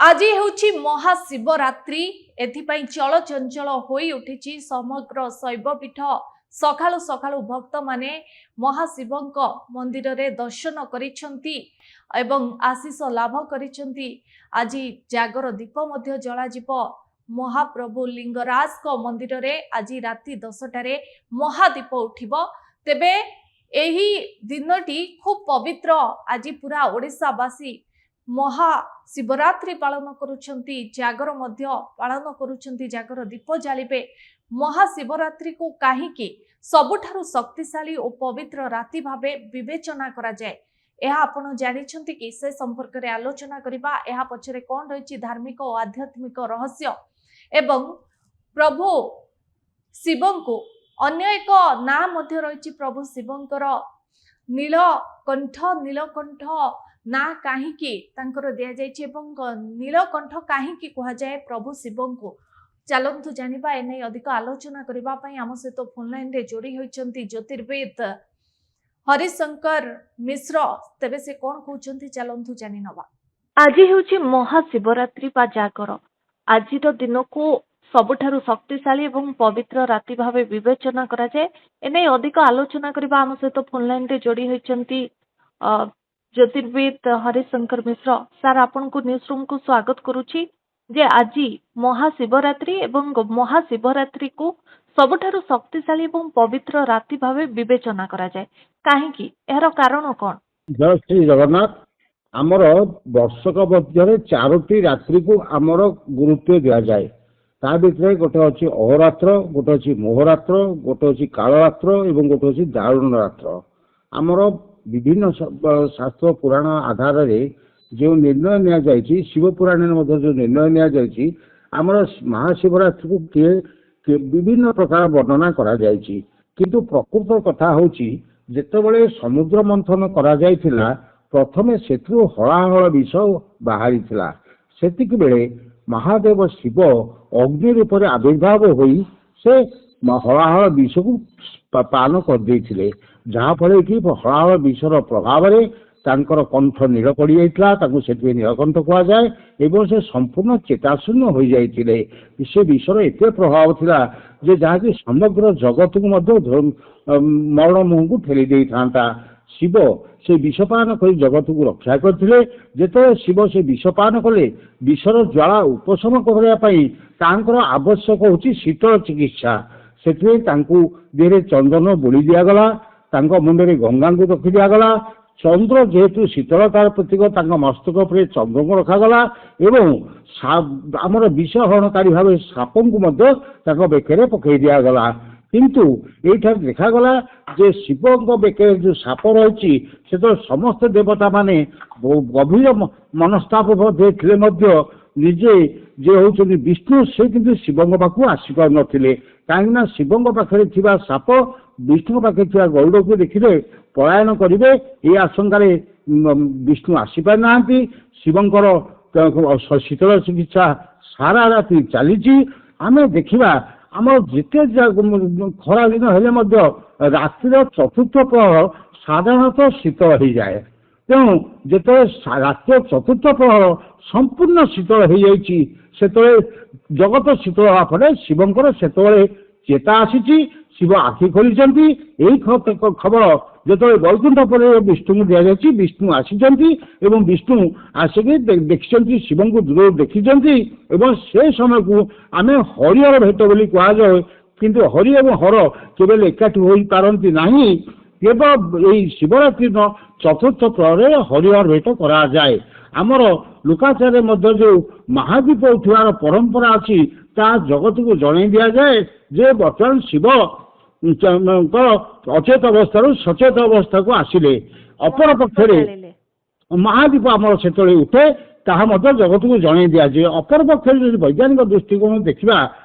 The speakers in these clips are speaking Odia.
আজি ହେଉଛି ମହାଶିବରାତ୍ରି। ଏଥିପାଇଁ ଚଳଚଞ୍ଚଳ ହୋଇ ଉଠିଛି ସମଗ୍ର ଶୈବପୀଠ। ସକାଳୁ ସକାଳୁ ଭକ୍ତମାନେ ମହାଶିବଙ୍କ ମନ୍ଦିରରେ ଦର୍ଶନ କରିଛନ୍ତି ଏବଂ ଆଶୀଷ ଲାଭ କରିଛନ୍ତି। ଆଜି ଜାଗର ଦୀପ ମଧ୍ୟ ଜଳାଯିବ। ମହାପ୍ରଭୁ ଲିଙ୍ଗରାଜଙ୍କ ମନ୍ଦିରରେ ଆଜି ରାତି 10ଟାରେ ମହାଦୀପ ଉଠିବ। ତେବେ ଏହି ଦିନଟି ଖୁବ୍ ପବିତ୍ର। ଆଜି ପୁରା ଓଡ଼ିଶାବାସୀ ମହାଶିବରାତ୍ରି ପାଳନ କରୁଛନ୍ତି, ଜାଗର ମଧ୍ୟ ପାଳନ କରୁଛନ୍ତି, ଜାଗର ଦୀପ ଜାଳିବେ। ମହାଶିବରାତ୍ରିକୁ କାହିଁକି ସବୁଠାରୁ ଶକ୍ତିଶାଳୀ ଓ ପବିତ୍ର ରାତି ଭାବେ ବିବେଚନା କରାଯାଏ, ଏହା ଆପଣ ଜାଣିଛନ୍ତି କି? ସେ ସମ୍ପର୍କରେ ଆଲୋଚନା କରିବା। ଏହା ପଛରେ କ'ଣ ରହିଛି ଧାର୍ମିକ ଓ ଆଧ୍ୟାତ୍ମିକ ରହସ୍ୟ ଏବଂ ପ୍ରଭୁ ଶିବଙ୍କୁ ଅନ୍ୟ ଏକ ନାଁ ମଧ୍ୟ ରହିଛି ପ୍ରଭୁ ଶିବଙ୍କର ନୀଳକଣ୍ଠ। ନୀଳକଣ୍ଠ ନା କାହିଁକି ତାଙ୍କର ଦିଆଯାଇଛି ଏବଂ ନୀଳକଣ୍ଠ କାହିଁକି କୁହାଯାଏ ପ୍ରଭୁ ଶିବଙ୍କୁ? ଚାଲନ୍ତୁ ଜାଣିବା। ଏନେଇ ଅଧିକ ଆଲୋଚନା କରିବା ପାଇଁ ଆମ ସହିତ ଫୋନ୍ ଲାଇନରେ ଯୋଡ଼ି ହୋଇଛନ୍ତି ଜ୍ୟୋତିର୍ବିଦ ହରିଶଙ୍କର ମିଶ୍ର। ତେବେ ସେ କ'ଣ କହୁଛନ୍ତି ଚାଲନ୍ତୁ ଜାଣି ନେବା। ଆଜି ହେଉଛି ମହାଶିବରାତ୍ରି ବା ଜାଗର। ଆଜିର ଦିନକୁ ସବୁଠାରୁ ଶକ୍ତିଶାଳୀ ଏବଂ ପବିତ୍ର ରାତି ଭାବେ ବିବେଚନା କରାଯାଏ। ଏନେଇ ଅଧିକ ଆଲୋଚନା କରିବା ଆମ ସହିତ ଫୋନ୍ ଲାଇନରେ ଯୋଡ଼ି ହୋଇଛନ୍ତି ଜ୍ୟୋତିର୍ବିଦ ହରିଶଙ୍କର ମିଶ୍ର। ସାର୍, ଆପଣଙ୍କୁ ନ୍ୟୁଜ୍ ରୁମ୍କୁ ସ୍ୱାଗତ କରୁଛି। ଯେ ଆଜି ମହାଶିବରାତ୍ରି ଏବଂ ମହାଶିବରାତ୍ରିକୁ ସବୁଠାରୁ ଶକ୍ତିଶାଳୀ ଏବଂ ପବିତ୍ର ରାତି ଭାବେ ବିବେଚନା କରାଯାଏ, କାହିଁକି? ଏହାର କାରଣ କ'ଣ? ଜୟ ଶ୍ରୀ ଜଗନ୍ନାଥ। ଆମର ବର୍ଷକ ମଧ୍ୟରେ 4ଟି ରାତ୍ରିକୁ ଆମର ଗୁରୁତ୍ୱ ଦିଆଯାଏ। ତା ଭିତରେ ଗୋଟେ ଅଛି ଅହୋରାତ୍ର, ଗୋଟେ ଅଛି ମୋହରାତ୍ର, ଗୋଟେ ଅଛି କାଳରାତ୍ର ଏବଂ ଗୋଟେ ଅଛି ଦାରୁଣ ରାତ୍ର। ଆମର ବିଭିନ୍ନ ଶାସ୍ତ୍ର ପୁରାଣ ଆଧାରରେ ଯେଉଁ ନିର୍ଣ୍ଣୟ ନିଆଯାଇଛି, ଶିବ ପୁରାଣରେ ମଧ୍ୟ ଯେଉଁ ନିର୍ଣ୍ଣୟ ନିଆଯାଇଛି, ଆମର ମହାଶିବରାତ୍ରିକୁ ବିଭିନ୍ନ ପ୍ରକାର ବର୍ଣ୍ଣନା କରାଯାଇଛି। କିନ୍ତୁ ପ୍ରକୃତ କଥା ହେଉଛି, ଯେତେବେଳେ ସମୁଦ୍ର ମନ୍ଥନ କରାଯାଇଥିଲା, ପ୍ରଥମେ ସେଥିରୁ ହଳାହଳ ବିଷ ବାହାରିଥିଲା। ସେତିକି ବେଳେ ମହାଦେବ ଶିବ ଅଗ୍ନି ରୂପରେ ଆବିର୍ଭାବ ହୋଇ ସେ ହଳାହଳ ବିଷକୁ ପାନ କରିଦେଇଥିଲେ, ଯାହାଫଳରେ କି ହଳାହଳ ବିଷର ପ୍ରଭାବରେ ତାଙ୍କର କଣ୍ଠ ନୀଳ ପଡ଼ିଯାଇଥିଲା। ତାଙ୍କୁ ସେଥିପାଇଁ ନୀଳକଣ୍ଠ କୁହାଯାଏ ଏବଂ ସେ ସମ୍ପୂର୍ଣ୍ଣ ଚେତାଶୂନ୍ୟ ହୋଇଯାଇଥିଲେ। ସେ ବିଷର ଏତେ ପ୍ରଭାବ ଥିଲା ଯେ ଯାହାକି ସମଗ୍ର ଜଗତକୁ ମଧ୍ୟ ମରଣ ମୁହଁକୁ ଠେଲି ଦେଇଥାନ୍ତା। ଶିବ ସେ ବିଷପାନ କରି ଜଗତକୁ ରକ୍ଷା କରିଥିଲେ। ଯେତେବେଳେ ଶିବ ସେ ବିଷପାନ କଲେ, ବିଷର ଜ୍ୱାଳା ଉପଶମ କରିବା ପାଇଁ ତାଙ୍କର ଆବଶ୍ୟକ ହେଉଛି ଶୀତଳ ଚିକିତ୍ସା। ସେଥିପାଇଁ ତାଙ୍କୁ ଦେହରେ ଚନ୍ଦନ ବୋଳି ଦିଆଗଲା, ତାଙ୍କ ମୁଣ୍ଡରେ ଗଙ୍ଗାଙ୍କୁ ରଖି ଦିଆଗଲା। ଚନ୍ଦ୍ର ଯେହେତୁ ଶୀତଳତାର ପ୍ରତୀକ, ତାଙ୍କ ମସ୍ତକ ଉପରେ ଚନ୍ଦ୍ରଙ୍କୁ ରଖାଗଲା ଏବଂ ଆମର ବିଷ ହରଣକାରୀ ଭାବେ ସାପଙ୍କୁ ମଧ୍ୟ ତାଙ୍କ ବେକରେ ପକାଇ ଦିଆଗଲା। କିନ୍ତୁ ଏଇଠାରେ ଦେଖାଗଲା ଯେ ଶିବଙ୍କ ବେକରେ ଯେଉଁ ସାପ ରହିଛି, ସେତେବେଳେ ସମସ୍ତ ଦେବତାମାନେ ଗଭୀର ମନସ୍ତାପ ଥିଲେ ମଧ୍ୟ ନିଜେ ଯେ ହେଉଛନ୍ତି ବିଷ୍ଣୁ, ସେ କିନ୍ତୁ ଶିବଙ୍କ ପାଖକୁ ଆସିପାରୁନଥିଲେ। କାହିଁକିନା ଶିବଙ୍କ ପାଖରେ ଥିବା ସାପ ବିଷ୍ଣୁଙ୍କ ପାଖରେ ଥିବା ଗରୁଡ଼କୁ ଦେଖିଲେ ପଳାୟନ କରିବେ, ଏହି ଆଶଙ୍କାରେ ବିଷ୍ଣୁ ଆସିପାରିନାହାନ୍ତି। ଶିବଙ୍କର ଶୀତଳ ଚିକିତ୍ସା ସାରା ରାତି ଚାଲିଛି। ଆମେ ଦେଖିବା, ଆମର ଯେତେ ଖରା ଦିନ ହେଲେ ମଧ୍ୟ ରାତିର ଚତୁର୍ଥ ପ୍ରହର ସାଧାରଣତଃ ଶୀତଳ ହେଇଯାଏ। ତେଣୁ ଯେତେବେଳେ ରାତିର ଚତୁର୍ଥ ପ୍ରହର ସମ୍ପୂର୍ଣ୍ଣ ଶୀତଳ ହେଇଯାଇଛି, ସେତେବେଳେ ଜଗତ ଶୀତଳ ହେବା ପରେ ଶିବଙ୍କର ସେତେବେଳେ ଚେତା ଆସିଛି, ଶିବ ଆଖି ଖୋଲିଛନ୍ତି। ଏହି ଖବର ଯେତେବେଳେ ବୈକୁଣ୍ଠ ପରେ ବିଷ୍ଣୁଙ୍କୁ ଦିଆଯାଇଛି, ବିଷ୍ଣୁ ଆସିଛନ୍ତି ଏବଂ ବିଷ୍ଣୁ ଆସିକି ଦେଖିଛନ୍ତି, ଶିବଙ୍କୁ ଦୂରରୁ ଦେଖିଛନ୍ତି ଏବଂ ସେ ସମୟକୁ ଆମେ ହରିହର ଭେଟ ବୋଲି କୁହାଯାଏ। କିନ୍ତୁ ହରି ଏବଂ ହର କେବେ ଏକାଠି ହୋଇପାରନ୍ତି ନାହିଁ। କେବଳ ଏହି ଶିବରାତ୍ରି ଦିନ ଚତୁର୍ଥ ପ୍ରହରରେ ହରିହର ଭେଟ କରାଯାଏ। ଆମର ଲୋକାଚାରରେ ମଧ୍ୟ ଯେଉଁ ମହାଦୀପ ଉଠିବାର ପରମ୍ପରା ଅଛି, ତାହା ଜଗତକୁ ଜଣାଇ ଦିଆଯାଏ ଯେ ବର୍ତ୍ତମାନ ଶିବ ଅଚେତ ଅବସ୍ଥାରୁ ସଚେତ ଅବସ୍ଥାକୁ ଆସିଲେ। ଅପର ପକ୍ଷରେ ମହାଦୀପ ଆମର ସେତେବେଳେ ଉଠେ, ତାହା ମଧ୍ୟ ଜଗତକୁ ଜଣାଇ ଦିଆଯାଏ। ଅପର ପକ୍ଷରେ ଯଦି ବୈଜ୍ଞାନିକ ଦୃଷ୍ଟିକୋଣ ଦେଖିବା,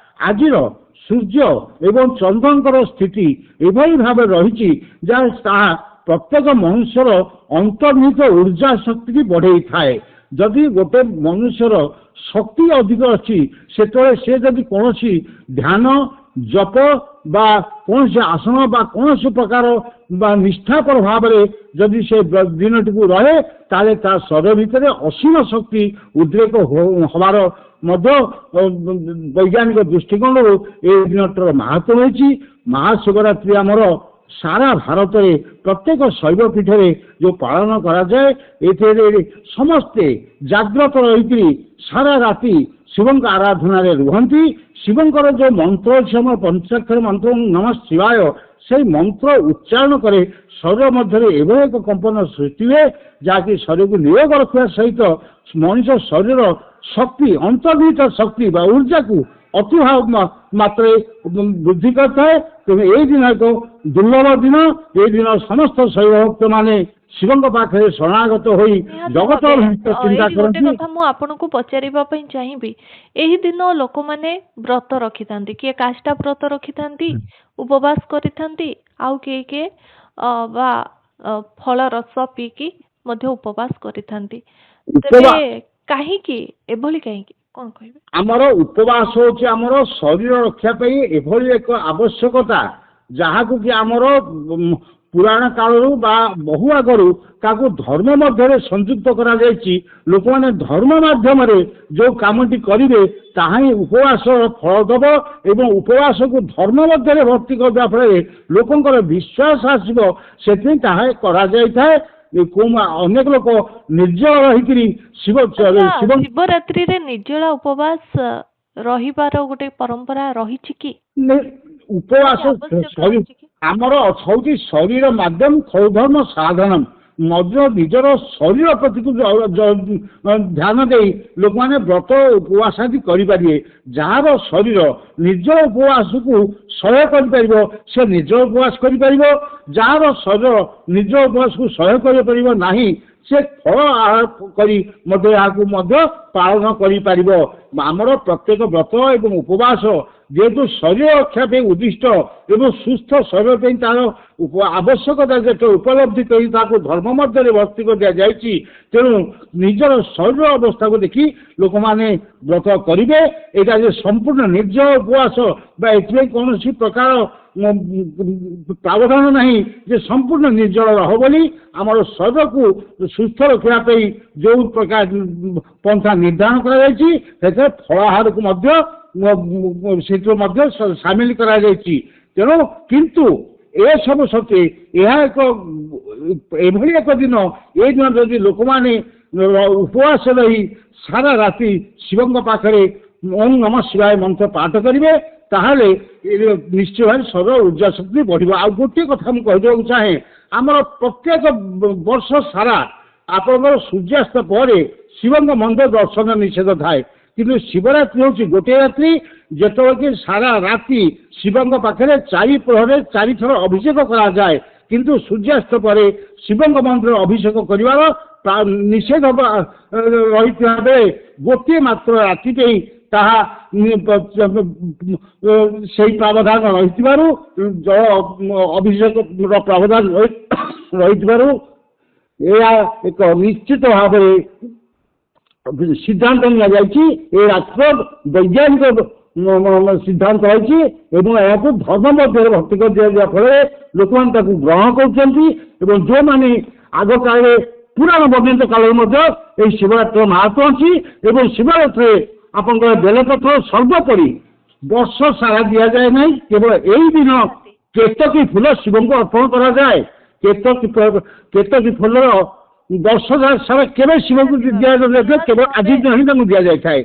ଆଜିର ସୂର୍ଯ୍ୟ ଏବଂ ଚନ୍ଦ୍ରଙ୍କର ସ୍ଥିତି ଏଭଳି ଭାବେ ରହିଛି ଯାହା ତାହା ପ୍ରତ୍ୟେକ ମନୁଷ୍ୟର ଅନ୍ତର୍ନିହିତ ଉର୍ଜା ଶକ୍ତିକି ବଢ଼େଇଥାଏ। ଯଦି ଗୋଟେ ମନୁଷ୍ୟର ଶକ୍ତି ଅଧିକ ଅଛି, ସେତେବେଳେ ସେ ଯଦି କୌଣସି ଧ୍ୟାନ ଜପ ବା କୌଣସି ଆସନ ବା କୌଣସି ପ୍ରକାର ବା ନିଷ୍ଠାପର ଭାବରେ ଯଦି ସେ ଦିନଟିକୁ ରହେ ତାହେଲେ ତା ଶରୀର ଭିତରେ ଅସୀମ ଶକ୍ତି ଉଦ୍ରେକ ହେବାର ମଧ୍ୟ ବୈଜ୍ଞାନିକ ଦୃଷ୍ଟିକୋଣରୁ ଏ ଦିନଟିର ମାହାତ୍ମ୍ୟ ରହିଛି। ମହାଶିବରାତ୍ରି ଆମର ସାରା ଭାରତରେ ପ୍ରତ୍ୟେକ ଶୈବ ପୀଠରେ ଯେଉଁ ପାଳନ କରାଯାଏ ଏଥିରେ ସମସ୍ତେ ଜାଗ୍ରତ ରହିକରି ସାରା ରାତି ଶିବଙ୍କ ଆରାଧନାରେ ରୁହନ୍ତି। ଶିବଙ୍କର ଯେଉଁ ମନ୍ତ୍ର ଅଛି ଆମର ପଞ୍ଚାକ୍ଷର ମନ୍ତ୍ର ନମଃ ଶିବାୟ, ସେଇ ମନ୍ତ୍ର ଉଚ୍ଚାରଣ କରେ ଶରୀର ମଧ୍ୟରେ ଏଭଳି ଏକ କମ୍ପନ ସୃଷ୍ଟି ହୁଏ ଯାହାକି ଶରୀରକୁ ନିରୋଗ ରଖିବା ସହିତ ମଣିଷ ଶରୀର ଶକ୍ତି ଅନ୍ତର୍ନିହିତ ଶକ୍ତି ବା ଉର୍ଜାକୁ ଅତିଭାବ ମାତ୍ରାରେ ବୃଦ୍ଧି କରିଥାଏ। ତେଣୁ ଏଇ ଦିନ ଏକ ଦୁର୍ଲଭ ଦିନ। ଏଇ ଦିନ ସମସ୍ତ ଶୈବ ଭକ୍ତମାନେ ଶିବଙ୍କ ପାଖରେ ଶରଣାଗତ ହୋଇ ଜଗତ ଚିନ୍ତା ଗୋଟେ କରନ୍ତି। କଥା ମୁଁ ଆପଣଙ୍କୁ ପଚାରିବା ପାଇଁ ଚାହିଁବି, ଏହି ଦିନ ଲୋକମାନେ ବ୍ରତ ରଖିଥାନ୍ତି, କିଏ କାଷ୍ଠା ବ୍ରତ ରଖିଥାନ୍ତି, ଉପବାସ କରିଥାନ୍ତି, ଆଉ କିଏ କିଏ ବା ଫଳ ରସ ପିଇକି ମଧ୍ୟ ଉପବାସ କରିଥାନ୍ତି। ତେବେ କାହିଁକି ଏଭଳି କାହିଁକି କଣ କହିବେ? ଆମର ଉପବାସ ହେଉଛି ଆମର ଶରୀର ରକ୍ଷା ପାଇଁ ଏଭଳି ଏକ ଆବଶ୍ୟକତା ଯାହାକୁ କି ଆମର ପୁରାଣ କାଳରୁ ବା ବହୁ ଆଗରୁ ତାକୁ ଧର୍ମ ମଧ୍ୟରେ ସଂଯୁକ୍ତ କରାଯାଇଛି। ଲୋକମାନେ ଧର୍ମ ମାଧ୍ୟମରେ ଯେଉଁ କାମଟି କରିବେ ତାହା ହିଁ ଉପବାସର ଫଳ ଦେବ ଏବଂ ଉପବାସକୁ ଧର୍ମ ମଧ୍ୟରେ ଭର୍ତ୍ତି କରିବା ଫଳରେ ଲୋକଙ୍କର ବିଶ୍ୱାସ ଆସିବ, ସେଥିପାଇଁ ତାହା କରାଯାଇଥାଏ। ଅନେକ ଲୋକ ନିର୍ଜଳ ରହିକିରି ଶିବରାତ୍ରିରେ ନିର୍ଜଳା ଉପବାସ ରହିବାର ଗୋଟେ ପରମ୍ପରା ରହିଛି କି? ଉପବାସ ଆମର ହଉଛି ଶରୀର ମାଧ୍ୟମ ଧର୍ମ ସାଧନ ନିଜର ଶରୀର ପ୍ରତିକୁ ଧ୍ୟାନ ଦେଇ ଲୋକମାନେ ବ୍ରତ ଉପବାସ ଆଦି କରିପାରିବେ। ଯାହାର ଶରୀର ନିର୍ଜଳ ଉପବାସକୁ ସହ୍ୟ କରିପାରିବ ସେ ନିର୍ଜଳ ଉପବାସ କରିପାରିବ। ଯାହାର ଶରୀର ନିର୍ଜଳ ଉପବାସକୁ ସହ୍ୟ କରିପାରିବ ନାହିଁ ସେ ଫଳ ଆହାର କରି ମଧ୍ୟ ଏହାକୁ ମଧ୍ୟ ପାଳନ କରିପାରିବ। ଆମର ପ୍ରତ୍ୟେକ ବ୍ରତ ଏବଂ ଉପବାସ ଯେହେତୁ ଶରୀର ରକ୍ଷା ପାଇଁ ଉଦ୍ଦିଷ୍ଟ ଏବଂ ସୁସ୍ଥ ଶରୀର ପାଇଁ ତାର ଆବଶ୍ୟକତା ଯେତେ ଉପଲବ୍ଧି କରି ତାକୁ ଧର୍ମ ମଧ୍ୟରେ ଭର୍ତ୍ତି କରି ଦିଆଯାଇଛି, ତେଣୁ ନିଜର ଶରୀର ଅବସ୍ଥାକୁ ଦେଖି ଲୋକମାନେ ବ୍ରତ କରିବେ। ଏଇଟା ଯେ ସମ୍ପୂର୍ଣ୍ଣ ନିର୍ଜଳ ଉପବାସ ବା ଏଥିପାଇଁ କୌଣସି ପ୍ରକାର ପ୍ରାବଧାନ ନାହିଁ ଯେ ସମ୍ପୂର୍ଣ୍ଣ ନିର୍ଜଳ ରହ ବୋଲି। ଆମର ଶରୀରକୁ ସୁସ୍ଥ ରଖିବା ପାଇଁ ଯେଉଁ ପ୍ରକାର ପନ୍ଥା ନିର୍ଦ୍ଧାରଣ କରାଯାଇଛି ସେଥିରେ ଫଳାହାରକୁ ମଧ୍ୟ ସେଥିରୁ ମଧ୍ୟ ସାମିଲ କରାଯାଇଛି। ତେଣୁ କିନ୍ତୁ ଏସବୁ ସତ୍ତ୍ୱେ ଏହା ଏକ ଏଭଳି ଏକ ଦିନ, ଏ ଦିନ ଯଦି ଲୋକମାନେ ଉପବାସ ରହି ସାରା ରାତି ଶିବଙ୍କ ପାଖରେ ଓಂ ନମଃ ଶିବାୟ ମନ୍ତ୍ର ପାଠ କରିବେ ତାହେଲେ ନିଶ୍ଚୟ ଭାବରେ ଶରୀର ଉର୍ଜା ଶକ୍ତି ବଢ଼ିବ। ଆଉ ଗୋଟିଏ କଥା ମୁଁ କହିଦେବାକୁ ଚାହେଁ, ଆମର ପ୍ରତ୍ୟେକ ବର୍ଷ ସାରା ଆପଣଙ୍କର ସୂର୍ଯ୍ୟାସ୍ତ ପରେ ଶିବଙ୍କ ମନ୍ଦିର ଦର୍ଶନ ନିଷେଧ ଥାଏ, କିନ୍ତୁ ଶିବରାତ୍ରି ହେଉଛି ଗୋଟିଏ ରାତ୍ରି ଯେତେବେଳେ କି ସାରା ରାତି ଶିବଙ୍କ ପାଖରେ ଚାରି ପ୍ରହରରେ 4 ଥର ଅଭିଷେକ କରାଯାଏ। କିନ୍ତୁ ସୂର୍ଯ୍ୟାସ୍ତ ପରେ ଶିବଙ୍କ ମନ୍ଦିର ଅଭିଷେକ କରିବାର ନିଷେଧ ରହିଥିବା ବେଳେ ଗୋଟିଏ ମାତ୍ର ରାତି ପାଇଁ ତାହା ସେହି ପ୍ରାବଧାନ ରହିଥିବାରୁ ଜଳ ଅଭିଷେକର ପ୍ରାବଧାନ ରହିଥିବାରୁ ଏହା ଏକ ନିଶ୍ଚିତ ଭାବରେ ସିଦ୍ଧାନ୍ତ ନିଆଯାଇଛି। ଏ ରାଷ୍ଟ୍ର ବୈଜ୍ଞାନିକ ସିଦ୍ଧାନ୍ତ ରହିଛି ଏବଂ ଏହାକୁ ଧର୍ମ ମଧ୍ୟରେ ଭର୍ତ୍ତି କରି ଦିଆଯିବା ଫଳରେ ଲୋକମାନେ ତାକୁ ଗ୍ରହଣ କରୁଛନ୍ତି। ଏବଂ ଯେଉଁମାନେ ଆଗ କାଳରେ ପୁରାଣ ବର୍ଣ୍ଣିତ କାଳରେ ମଧ୍ୟ ଏହି ଶିବରାତ୍ରିର ମାହାତ୍ମ୍ୟ ଅଛି ଏବଂ ଶିବରାତ୍ରିରେ ଆପଣଙ୍କର ବେଲପତ୍ର ସର୍ବୋପରି ବର୍ଷ ସାରା ଦିଆଯାଏ ନାହିଁ, କେବଳ ଏଇ ଦିନ କେତକୀ ଫୁଲ ଶିବଙ୍କୁ ଅର୍ପଣ କରାଯାଏ। କେତକୀ ଫୁଲର ବର୍ଷ ସାରା କେବେ ଶିବଙ୍କୁ ଦିଆଯାଇଥାଏ, କେବଳ ଆଜି ଦିନ ହିଁ ତାଙ୍କୁ ଦିଆଯାଇଥାଏ।